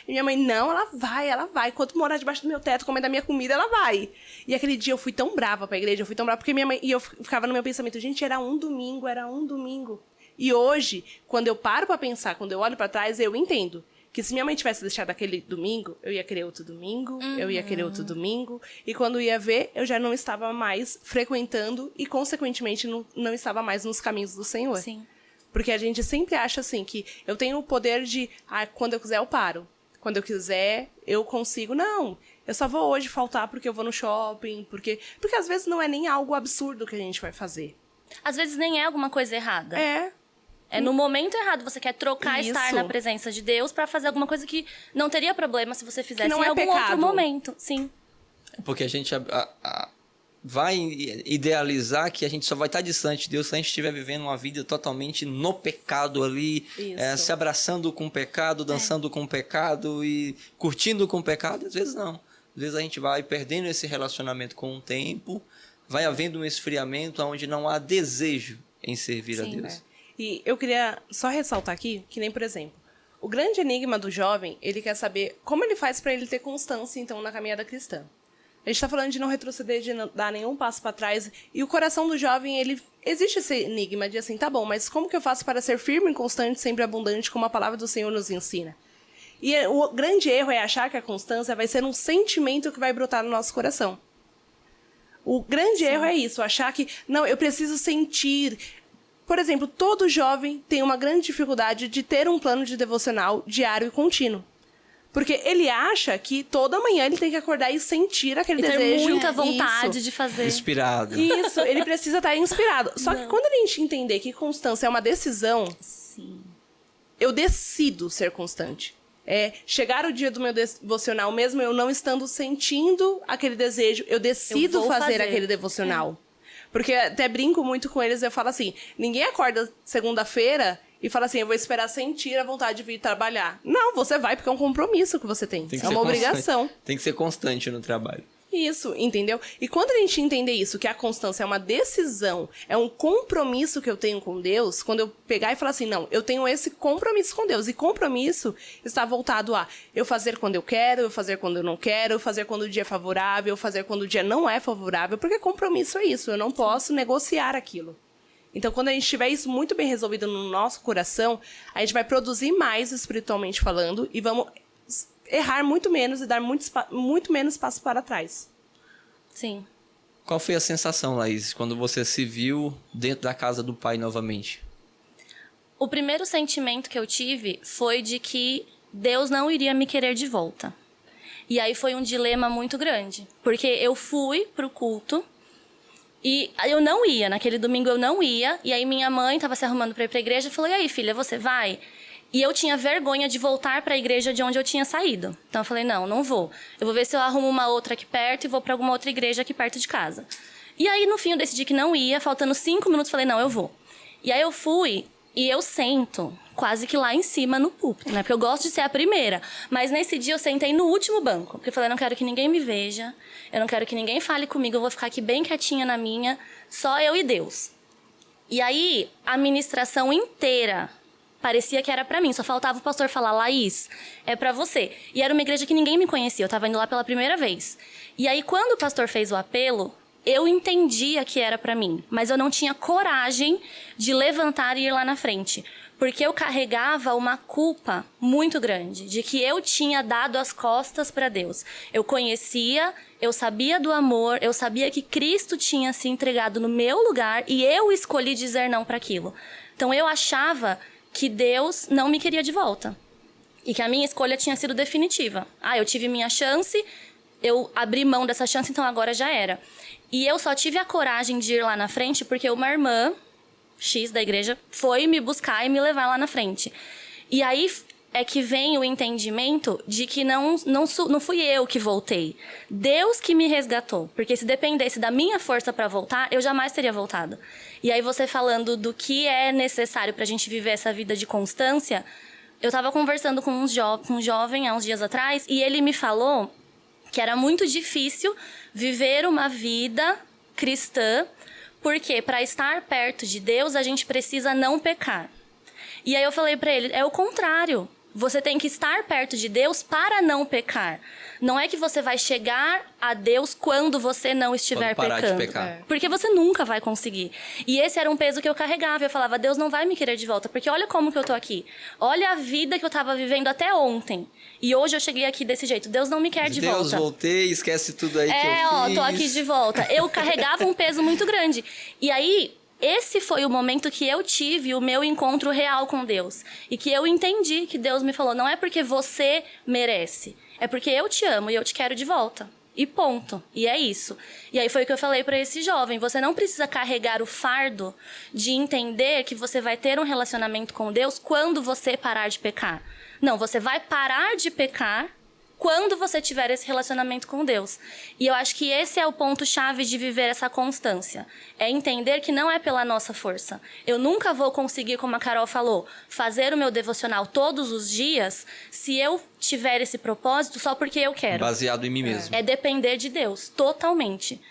S4: E minha mãe, não, ela vai. Quando morar debaixo do meu teto, comendo a minha comida, ela vai. E aquele dia eu fui tão brava pra igreja, porque minha mãe... E eu ficava no meu pensamento, gente, era um domingo. E hoje, quando eu paro pra pensar, quando eu olho pra trás, eu entendo que se minha mãe tivesse deixado aquele domingo, eu ia querer outro domingo, e quando ia ver, eu já não estava mais frequentando e, consequentemente, não estava mais nos caminhos do Senhor.
S3: Sim.
S4: Porque a gente sempre acha assim, que eu tenho o poder de, quando eu quiser eu paro, quando eu quiser eu consigo. Não, eu só vou hoje faltar porque eu vou no shopping, porque às vezes não é nem algo absurdo que a gente vai fazer.
S3: Às vezes nem é alguma coisa errada.
S4: É
S3: no momento errado. Você quer trocar
S4: Isso.
S3: estar na presença de Deus pra fazer alguma coisa que não teria problema se você fizesse
S4: não
S3: em
S4: é
S3: algum
S4: pecado.
S3: outro momento. Sim.
S1: Porque a gente vai idealizar que a gente só vai estar distante de Deus se a gente estiver vivendo uma vida totalmente no pecado ali, se abraçando com o pecado, dançando com o pecado e curtindo com o pecado. Às vezes não. Às vezes a gente vai perdendo esse relacionamento com o tempo, vai havendo um esfriamento onde não há desejo em servir a Deus.
S4: E eu queria só ressaltar aqui, que nem, por exemplo, o grande enigma do jovem, ele quer saber como ele faz para ele ter constância, então, na caminhada cristã. A gente está falando de não retroceder, de não dar nenhum passo para trás. E o coração do jovem, existe esse enigma de assim, tá bom, mas como que eu faço para ser firme e constante, sempre abundante, como a palavra do Senhor nos ensina? E o grande erro é achar que a constância vai ser um sentimento que vai brotar no nosso coração. O grande erro é isso, achar que, não, eu preciso sentir. Por exemplo, todo jovem tem uma grande dificuldade de ter um plano de devocional diário e contínuo. Porque ele acha que toda manhã ele tem que acordar e sentir aquele desejo.
S3: Ter muita vontade de fazer.
S1: Inspirado.
S4: Isso, ele precisa estar inspirado. Só que quando a gente entender que constância é uma decisão, eu decido ser constante. Chegar o dia do meu devocional, mesmo eu não estando sentindo aquele desejo, eu decido fazer aquele devocional. Porque até brinco muito com eles, eu falo assim, ninguém acorda segunda-feira e fala assim, eu vou esperar sentir a vontade de vir trabalhar. Não, você vai, porque é um compromisso que você tem. É uma obrigação.
S1: Tem que ser constante no trabalho.
S4: Isso, entendeu? E quando a gente entender isso, que a constância é uma decisão, é um compromisso que eu tenho com Deus, quando eu pegar e falar assim, não, eu tenho esse compromisso com Deus. E compromisso está voltado a eu fazer quando eu quero, eu fazer quando eu não quero, eu fazer quando o dia é favorável, eu fazer quando o dia não é favorável, porque compromisso é isso, eu não posso negociar aquilo. Então, quando a gente tiver isso muito bem resolvido no nosso coração, a gente vai produzir mais espiritualmente falando e vamos errar muito menos e dar muito menos passo para trás.
S3: Sim.
S1: Qual foi a sensação, Laís, quando você se viu dentro da casa do Pai novamente?
S3: O primeiro sentimento que eu tive foi de que Deus não iria me querer de volta. E aí foi um dilema muito grande. Porque eu fui pro culto e eu não ia. Naquele domingo eu não ia. E aí minha mãe estava se arrumando para ir pra igreja e falou, e aí, filha, você vai? E eu tinha vergonha de voltar para a igreja de onde eu tinha saído. Então eu falei, não vou. Eu vou ver se eu arrumo uma outra aqui perto e vou para alguma outra igreja aqui perto de casa. E aí, no fim, eu decidi que não ia. Faltando 5 minutos, falei, não, eu vou. E aí eu fui e eu sento quase que lá em cima no púlpito, né? Porque eu gosto de ser a primeira. Mas nesse dia eu sentei no último banco. Porque eu falei, eu não quero que ninguém me veja. Eu não quero que ninguém fale comigo. Eu vou ficar aqui bem quietinha na minha. Só eu e Deus. E aí, a ministração inteira parecia que era pra mim, só faltava o pastor falar, Laís, é pra você. E era uma igreja que ninguém me conhecia, eu tava indo lá pela primeira vez. E aí, quando o pastor fez o apelo, eu entendia que era pra mim, mas eu não tinha coragem de levantar e ir lá na frente. Porque eu carregava uma culpa muito grande, de que eu tinha dado as costas pra Deus. Eu conhecia, eu sabia do amor, eu sabia que Cristo tinha se entregado no meu lugar e eu escolhi dizer não pra aquilo. Então, eu achava que Deus não me queria de volta. E que a minha escolha tinha sido definitiva. Eu tive minha chance, eu abri mão dessa chance, então agora já era. E eu só tive a coragem de ir lá na frente porque uma irmã X da igreja foi me buscar e me levar lá na frente. E aí é que vem o entendimento de que não fui eu que voltei. Deus que me resgatou. Porque se dependesse da minha força para voltar, eu jamais teria voltado. E aí você falando do que é necessário pra gente viver essa vida de constância, eu tava conversando com um jovem há uns dias atrás e ele me falou que era muito difícil viver uma vida cristã, porque para estar perto de Deus a gente precisa não pecar. E aí eu falei para ele, é o contrário. Você tem que estar perto de Deus para não pecar. Não é que você vai chegar a Deus quando você não estiver
S1: parar
S3: pecando.
S1: de pecar.
S3: Porque você nunca vai conseguir. E esse era um peso que eu carregava. Eu falava, Deus não vai me querer de volta, porque olha como que eu tô aqui. Olha a vida que eu tava vivendo até ontem. E hoje eu cheguei aqui desse jeito. Deus não me quer de volta.
S1: Deus, voltei, esquece tudo aí que eu fiz.
S3: Tô aqui de volta. Eu carregava um peso muito grande. E aí, esse foi o momento que eu tive o meu encontro real com Deus. E que eu entendi que Deus me falou, não é porque você merece, é porque eu te amo e eu te quero de volta. E ponto. E é isso. E aí foi o que eu falei para esse jovem. Você não precisa carregar o fardo de entender que você vai ter um relacionamento com Deus quando você parar de pecar. Não, você vai parar de pecar quando você tiver esse relacionamento com Deus. E eu acho que esse é o ponto-chave de viver essa constância. É entender que não é pela nossa força. Eu nunca vou conseguir, como a Carol falou, fazer o meu devocional todos os dias se eu tiver esse propósito só porque eu quero.
S1: Baseado em mim mesmo.
S3: É depender de Deus, totalmente.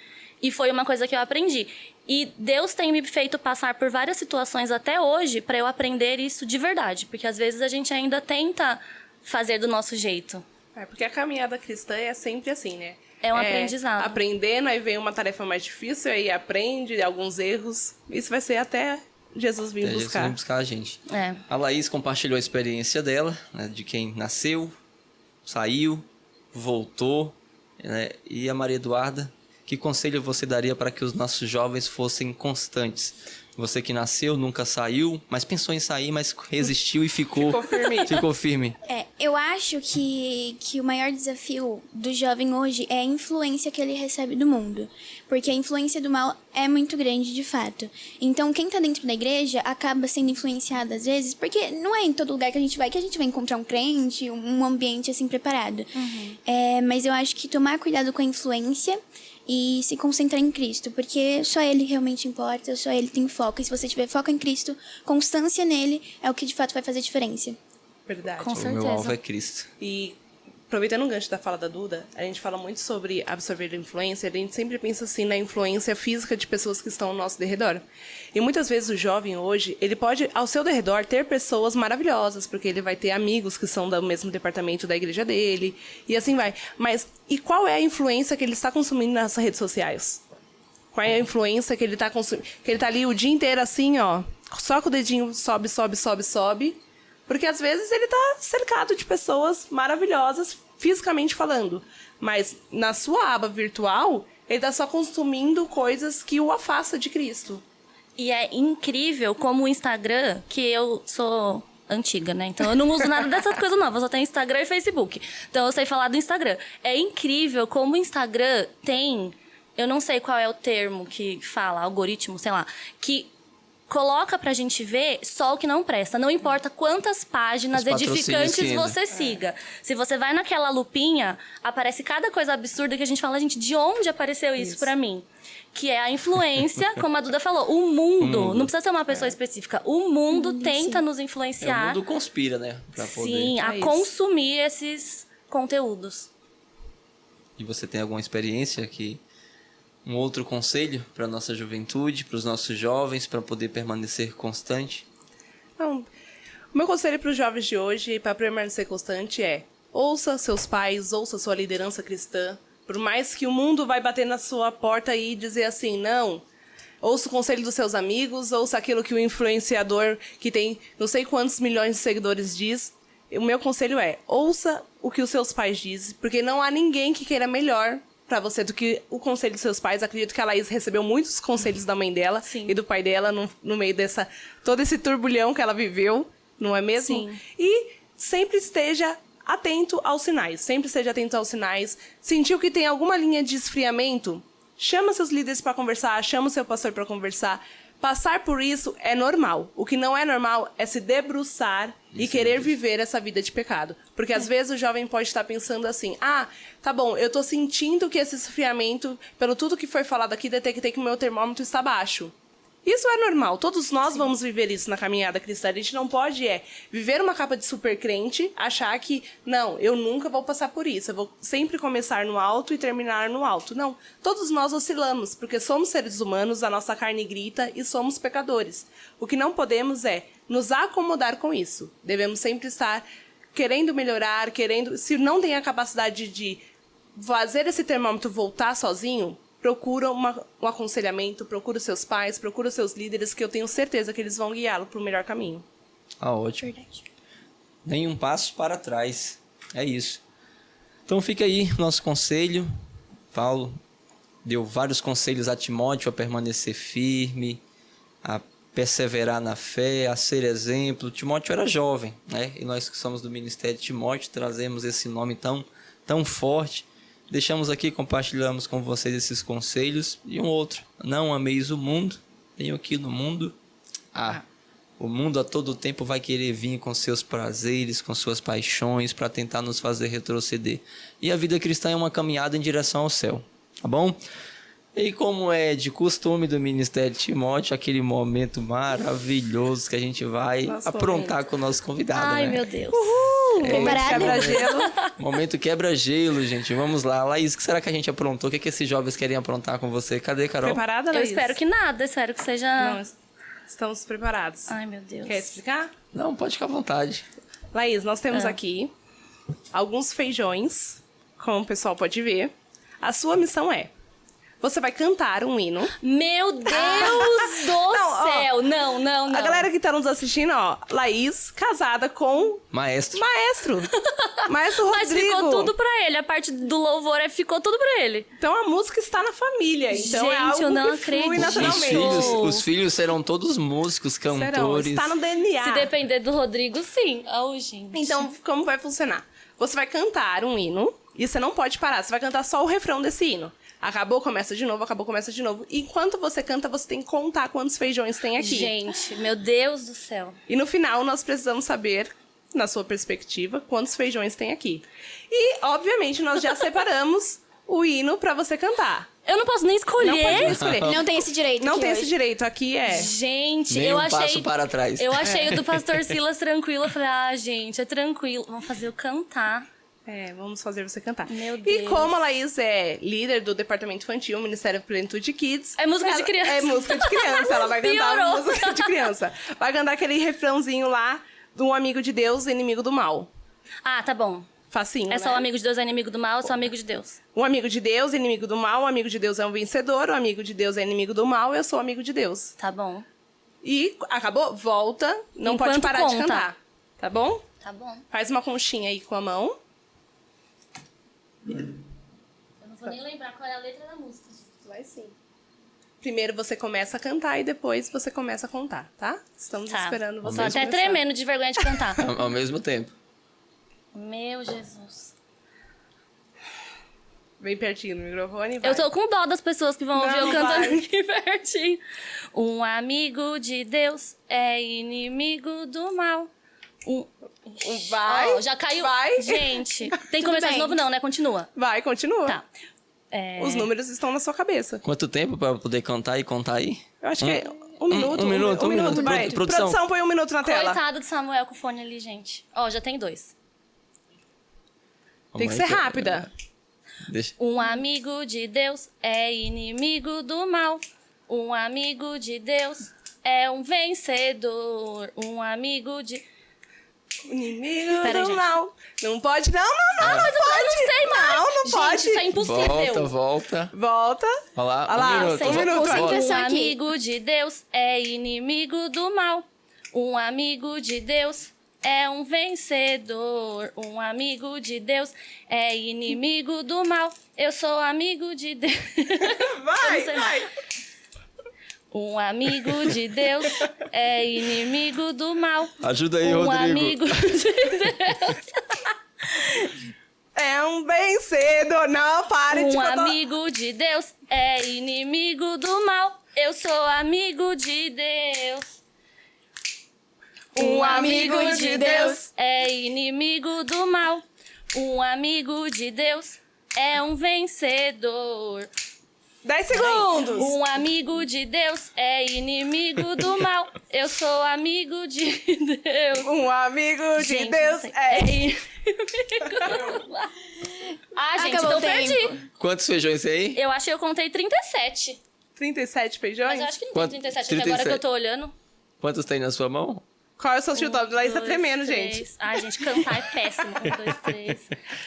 S3: E foi uma coisa que eu aprendi. E Deus tem me feito passar por várias situações até hoje para eu aprender isso de verdade. Porque às vezes a gente ainda tenta fazer do nosso jeito.
S4: Porque a caminhada cristã é sempre assim, né?
S3: É um aprendizado.
S4: Aprendendo, aí vem uma tarefa mais difícil, aí aprende alguns erros. Isso vai ser até Jesus vir buscar.
S1: Jesus vem buscar a gente.
S3: É.
S1: A Laís compartilhou a experiência dela, né, de quem nasceu, saiu, voltou. Né, e a Maria Eduarda, que conselho você daria para que os nossos jovens fossem constantes? Você que nasceu, nunca saiu, mas pensou em sair, mas resistiu e ficou firme.
S2: Eu acho que o maior desafio do jovem hoje é a influência que ele recebe do mundo. Porque a influência do mal é muito grande, de fato. Então, quem tá dentro da igreja acaba sendo influenciado, às vezes, porque não é em todo lugar que a gente vai encontrar um crente, um ambiente, assim, preparado. Mas eu acho que tomar cuidado com a influência e se concentrar em Cristo, porque só Ele realmente importa, só Ele tem foco. E se você tiver foco em Cristo, constância nele é o que de fato vai fazer diferença.
S4: Verdade.
S3: Com
S1: O
S3: certeza.
S1: meu alvo é Cristo.
S4: E aproveitando o gancho da fala da Duda, a gente fala muito sobre absorver a influência, a gente sempre pensa assim na influência física de pessoas que estão ao nosso derredor. E muitas vezes o jovem hoje, ele pode, ao seu derredor, ter pessoas maravilhosas, porque ele vai ter amigos que são do mesmo departamento da igreja dele, e assim vai. Mas, e qual é a influência que ele está consumindo nas redes sociais? Qual é a influência que ele está consumindo? Que ele está ali o dia inteiro assim, ó, só com o dedinho sobe, porque às vezes ele tá cercado de pessoas maravilhosas, fisicamente falando. Mas na sua aba virtual, ele tá só consumindo coisas que o afasta de Cristo.
S3: E é incrível como o Instagram, que eu sou antiga, né? Então eu não uso nada dessas coisas novas, eu só tenho Instagram e Facebook. Então eu sei falar do Instagram. É incrível como o Instagram tem, eu não sei qual é o termo que fala, algoritmo, sei lá, que coloca pra gente ver só o que não presta. Não importa quantas páginas edificantes você siga. Se você vai naquela lupinha, aparece cada coisa absurda que a gente fala, gente, de onde apareceu isso pra mim? Que é a influência, como a Duda falou, o mundo. Não precisa ser uma pessoa específica. O mundo tenta nos influenciar.
S1: O mundo conspira, né? Pra poder...
S3: Sim, a consumir esses conteúdos.
S1: E você tem alguma experiência que... Um outro conselho para a nossa juventude, para os nossos jovens, para poder permanecer constante?
S4: Não, o meu conselho para os jovens de hoje, para permanecer constante, é: ouça seus pais, ouça sua liderança cristã. Por mais que o mundo vai bater na sua porta e dizer assim, não, ouça o conselho dos seus amigos, ouça aquilo que o influenciador que tem não sei quantos milhões de seguidores diz. O meu conselho é: ouça o que os seus pais dizem, porque não há ninguém que queira melhor pra você do que o conselho dos seus pais. Acredito que a Laís recebeu muitos conselhos da mãe dela e do pai dela no meio dessa todo esse turbulhão que ela viveu. não é mesmo?
S3: Sim.
S4: E sempre esteja atento aos sinais. Sempre esteja atento aos sinais. Sentiu que tem alguma linha de esfriamento? Chama seus líderes para conversar, chama o seu pastor para conversar. Passar por isso é normal. O que não é normal é se debruçar e querer viver essa vida de pecado. Porque às vezes o jovem pode estar pensando assim, tá bom, eu tô sentindo que esse esfriamento, pelo tudo que foi falado aqui, detectei que o meu termômetro está baixo. Isso é normal, todos nós vamos viver isso na caminhada cristã. A gente não pode viver uma capa de super crente, achar que, não, eu nunca vou passar por isso, eu vou sempre começar no alto e terminar no alto. Não, todos nós oscilamos, porque somos seres humanos, a nossa carne grita e somos pecadores. O que não podemos é nos acomodar com isso. Devemos sempre estar querendo melhorar, se não tem a capacidade de fazer esse termômetro voltar sozinho, procura um aconselhamento, procura os seus pais, procura os seus líderes, que eu tenho certeza que eles vão guiá-lo para o melhor caminho.
S1: Ótimo.
S2: Verdade.
S1: Nenhum passo para trás. É isso. Então fica aí nosso conselho. Paulo deu vários conselhos a Timóteo a permanecer firme, a perseverar na fé, a ser exemplo. Timóteo era jovem, né? E nós que somos do Ministério de Timóteo trazemos esse nome tão forte. Deixamos aqui, compartilhamos com vocês esses conselhos. E um outro, não ameis o mundo, tenho aqui no mundo. O mundo a todo tempo vai querer vir com seus prazeres, com suas paixões, para tentar nos fazer retroceder. E a vida cristã é uma caminhada em direção ao céu, tá bom? E como é de costume do Ministério de Timóteo, aquele momento maravilhoso que a gente vai aprontar com o nosso convidado,
S3: Ai,
S1: né?
S3: meu Deus.
S4: Quebra-gelo.
S1: Momento quebra-gelo, gente. Vamos lá. Laís, o que será que a gente aprontou? O que esses jovens querem aprontar com você? Cadê, Carol?
S4: Preparada,
S3: Eu
S4: Laís?
S3: espero que nada, espero que seja...
S4: Não, estamos preparados.
S3: Ai, meu Deus.
S4: Quer explicar?
S1: Não, pode ficar à vontade.
S4: Laís, nós temos aqui alguns feijões, como o pessoal pode ver. A sua missão você vai cantar um hino.
S3: Meu Deus do céu! Não.
S4: A galera que tá nos assistindo, Laís, casada com
S1: Maestro.
S4: Maestro
S3: Mas
S4: Rodrigo.
S3: ficou tudo pra ele. A parte do louvor ficou tudo pra ele.
S4: Então a música está na família. Então é
S3: Gente,
S4: algo
S3: eu não
S4: que flui
S3: acredito.
S4: naturalmente.
S1: Os filhos serão todos músicos,
S4: Serão,
S1: cantores.
S4: está no DNA.
S3: Se depender do Rodrigo, sim. Oh, gente.
S4: Então, como vai funcionar? Você vai cantar um hino e você não pode parar. Você vai cantar só o refrão desse hino. Acabou, começa de novo, acabou, começa de novo. E enquanto você canta, você tem que contar quantos feijões tem aqui.
S3: Gente, meu Deus do céu.
S4: E no final, nós precisamos saber, na sua perspectiva, quantos feijões tem aqui. E, obviamente, nós já separamos o hino pra você cantar.
S3: Eu não posso nem escolher.
S4: Não pode nem escolher.
S2: Não tem esse direito.
S4: Não
S2: aqui
S4: tem
S2: hoje.
S4: esse direito. Aqui
S3: Gente,
S1: Nem
S3: eu
S1: um
S3: achei.
S1: passo para trás.
S3: Eu achei o do Pastor Silas tranquilo. Eu falei, gente, é tranquilo. Vamos fazer eu cantar.
S4: Vamos fazer você cantar.
S3: Meu
S4: E
S3: Deus.
S4: como a Laís é líder do Departamento Infantil, Ministério Plenitude Kids...
S3: É música de criança.
S4: É música de criança, ela vai cantar
S3: Piorou.
S4: música de criança. Vai cantar aquele refrãozinho lá do Um Amigo de Deus, Inimigo do Mal.
S3: Ah, tá bom.
S4: Facinho,
S3: É só o
S4: né?
S3: amigo de Deus é inimigo do mal, eu sou amigo de Deus.
S4: Um amigo de Deus, inimigo do mal. Um amigo de Deus é um vencedor. Um amigo de Deus é inimigo do mal. Eu sou amigo de Deus.
S3: Tá bom.
S4: E acabou? Volta. Não
S3: Enquanto
S4: pode parar de
S3: conta.
S4: cantar. Tá bom?
S3: Tá bom.
S4: Faz uma conchinha aí com a mão.
S3: Eu não vou nem lembrar qual é a letra da música.
S4: Vai sim. Primeiro você começa a cantar e depois você começa a contar, tá? Estamos
S3: Tá.
S4: esperando você
S3: Tô até
S4: começar.
S3: tremendo de vergonha de cantar.
S1: Ao mesmo tempo.
S3: Meu Jesus.
S4: Bem pertinho do microfone, vai.
S3: Eu tô com dó das pessoas que vão ouvir
S4: Não,
S3: eu cantando
S4: vai.
S3: aqui pertinho. Um amigo de Deus é inimigo do mal.
S4: Vai.
S3: Ó, já caiu.
S4: Vai.
S3: Gente, tem que começar de
S2: bem.
S3: novo não, né? Continua.
S4: Vai, continua.
S3: Tá.
S4: Os números estão na sua cabeça.
S1: Quanto tempo para poder cantar e contar aí?
S4: Eu acho que é um minuto.
S1: um minuto.
S4: Vai.
S1: Produção.
S4: Põe 1 minuto na tela.
S3: Coitado do Samuel com o fone ali, gente. Ó, já tem 2.
S4: Tem que ser rápida.
S1: Deixa.
S3: Um amigo de Deus é inimigo do mal. Um amigo de Deus é um vencedor. Um amigo de...
S4: Inimigo
S3: Pera aí,
S4: do
S3: gente.
S4: mal. Não pode, não
S3: Mas
S4: pode.
S3: eu não sei mais.
S4: Não, não
S3: Gente,
S4: pode.
S3: isso é impossível.
S1: Volta.
S4: Volta.
S1: Olha lá,
S4: Olha lá,
S1: um minuto.
S4: um minuto.
S2: Sem
S3: Um
S2: pressão aqui.
S3: amigo de Deus é inimigo do mal. Um amigo de Deus é um vencedor. Um amigo de Deus é inimigo do mal. Eu sou amigo de Deus.
S4: Vai,
S3: não sei
S4: vai.
S3: Um amigo de Deus é inimigo do mal.
S1: Ajuda aí,
S3: Um
S1: Rodrigo.
S3: amigo de Deus.
S4: É um bem cedo, não pare de
S3: Um
S4: cantar.
S3: amigo de Deus é inimigo do mal. Eu sou amigo de Deus.
S4: Um amigo de Deus
S3: é inimigo do mal. Um amigo de Deus é um vencedor.
S4: 10 segundos.
S3: Um amigo de Deus é inimigo do mal. Eu sou amigo de Deus.
S4: Um amigo de
S3: Gente,
S4: Deus
S3: não sei.
S4: é...
S3: inimigo do mal. Ah, gente,
S2: Acabou
S3: então
S2: o tempo.
S3: perdi.
S1: Quantos feijões tem aí?
S3: Eu acho que eu contei 37.
S4: 37 feijões?
S3: Mas eu acho que não
S1: Quanto?
S3: tem 37,
S1: 37.
S3: agora que eu tô olhando.
S1: Quantos tem na sua mão?
S4: Qual é o seu chutômetro? Laís tá
S3: dois,
S4: tremendo,
S3: três.
S4: gente.
S3: Ai, gente, cantar é péssimo. 1, 2, 3,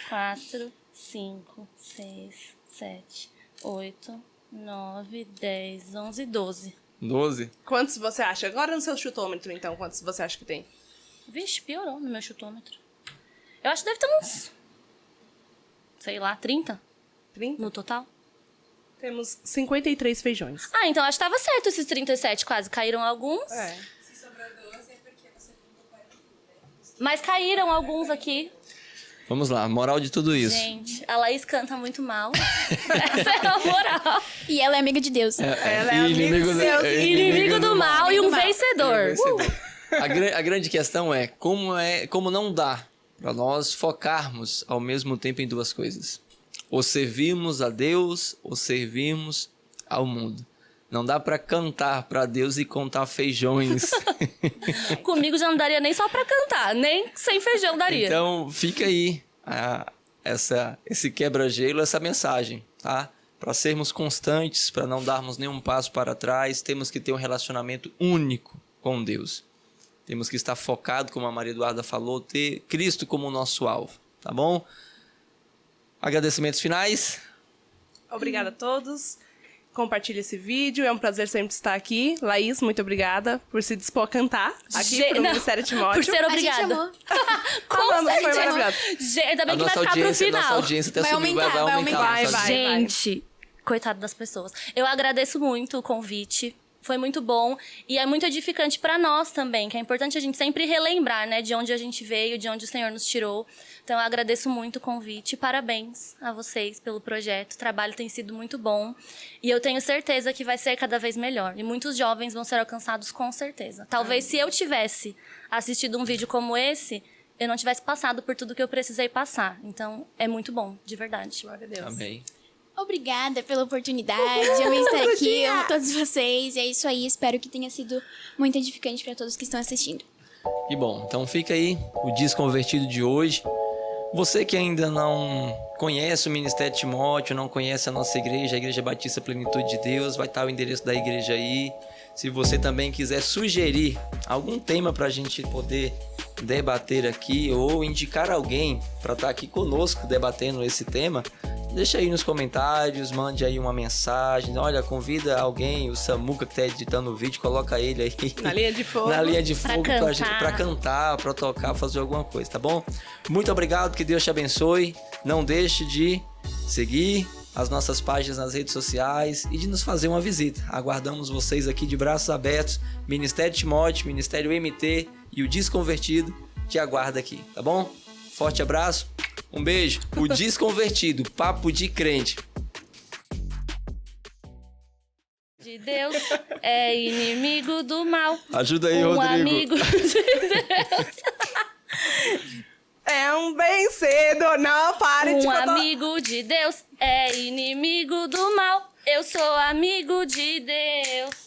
S3: 4, 5, 6, 7, 8, 9, 10, 11, 12.
S1: 12?
S4: Quantos você acha? Agora no seu chutômetro, então, quantos você acha que tem?
S3: Vixe, piorou no meu chutômetro. Eu acho que deve ter uns... sei lá, 30
S4: 30?
S3: no total.
S4: Temos 53 feijões.
S3: Ah, então acho que tava certo esses 37 quase. Caíram alguns.
S4: É.
S3: Mas caíram alguns aqui.
S1: Vamos lá, moral de tudo isso.
S3: Gente, a Laís canta muito mal. Essa é a moral.
S2: E ela é amiga de Deus.
S4: Ela é amigo
S1: do-
S4: seu,
S3: Inimigo do mal e um
S4: mal.
S3: vencedor.
S1: A grande questão é como não dá para nós focarmos ao mesmo tempo em duas coisas. Ou servimos a Deus ou servimos ao mundo. Não dá para cantar para Deus e contar feijões.
S3: Comigo já não daria nem só pra cantar, nem sem feijão daria.
S1: Então, fica aí esse quebra-gelo, essa mensagem, tá? Para sermos constantes, para não darmos nenhum passo para trás, temos que ter um relacionamento único com Deus. Temos que estar focado, como a Maria Eduarda falou, ter Cristo como nosso alvo, tá bom? Agradecimentos finais.
S4: Obrigada a todos. Compartilhe esse vídeo. É um prazer sempre estar aqui. Laís, muito obrigada por se dispor a cantar aqui pro
S3: Não,
S4: Ministério Timóteo.
S3: Por ser
S2: A gente
S3: obrigada.
S2: amou.
S3: Com
S4: Falando, foi
S3: certeza.
S4: maravilhoso.
S3: Gente, ainda bem
S1: A
S3: que vai
S1: nossa
S3: ficar pro
S1: audiência,
S3: final.
S1: nossa audiência até
S2: Vai
S1: subiu,
S2: aumentar, vai
S1: aumentar.
S2: aumentar.
S1: nossa
S4: Vai,
S1: audiência.
S3: Gente, coitado das pessoas. Eu agradeço muito o convite. Foi muito bom e é muito edificante para nós também, que é importante a gente sempre relembrar, né, de onde a gente veio, de onde o Senhor nos tirou. Então, eu agradeço muito o convite. Parabéns a vocês pelo projeto. O trabalho tem sido muito bom e eu tenho certeza que vai ser cada vez melhor. E muitos jovens vão ser alcançados com certeza. Talvez se eu tivesse assistido um vídeo como esse, eu não tivesse passado por tudo que eu precisei passar. Então, é muito bom, de verdade.
S4: Glória a Deus.
S1: Amém.
S2: Obrigada pela oportunidade de eu estar aqui. Amo todos vocês. E é isso aí. Espero que tenha sido muito edificante para todos que estão assistindo.
S1: Que bom. Então fica aí o Desconvertido de hoje. Você que ainda não conhece o Ministério Timóteo, não conhece a nossa igreja, a Igreja Batista Plenitude de Deus, vai estar o endereço da igreja aí. Se você também quiser sugerir algum tema para a gente poder debater aqui ou indicar alguém para estar aqui conosco debatendo esse tema, deixa aí nos comentários, mande aí uma mensagem. Olha, convida alguém, o Samuca que está editando o vídeo, coloca ele aí
S4: Na linha de fogo.
S1: na linha de fogo
S3: Pra
S1: pra gente,
S3: cantar.
S1: pra cantar, pra tocar, fazer alguma coisa, tá bom? Muito obrigado, que Deus te abençoe. Não deixe de seguir as nossas páginas nas redes sociais e de nos fazer uma visita. Aguardamos vocês aqui de braços abertos. Ministério Timóteo, Ministério MT e o Desconvertido te aguarda aqui, tá bom? Forte abraço, um beijo. O Desconvertido, papo de crente.
S3: De Deus é inimigo do mal.
S1: Ajuda aí,
S3: Um
S1: Rodrigo.
S3: amigo de Deus.
S4: É um bem cedo, não pare de
S3: Um
S4: cantar.
S3: amigo de Deus é inimigo do mal. Eu sou amigo de Deus.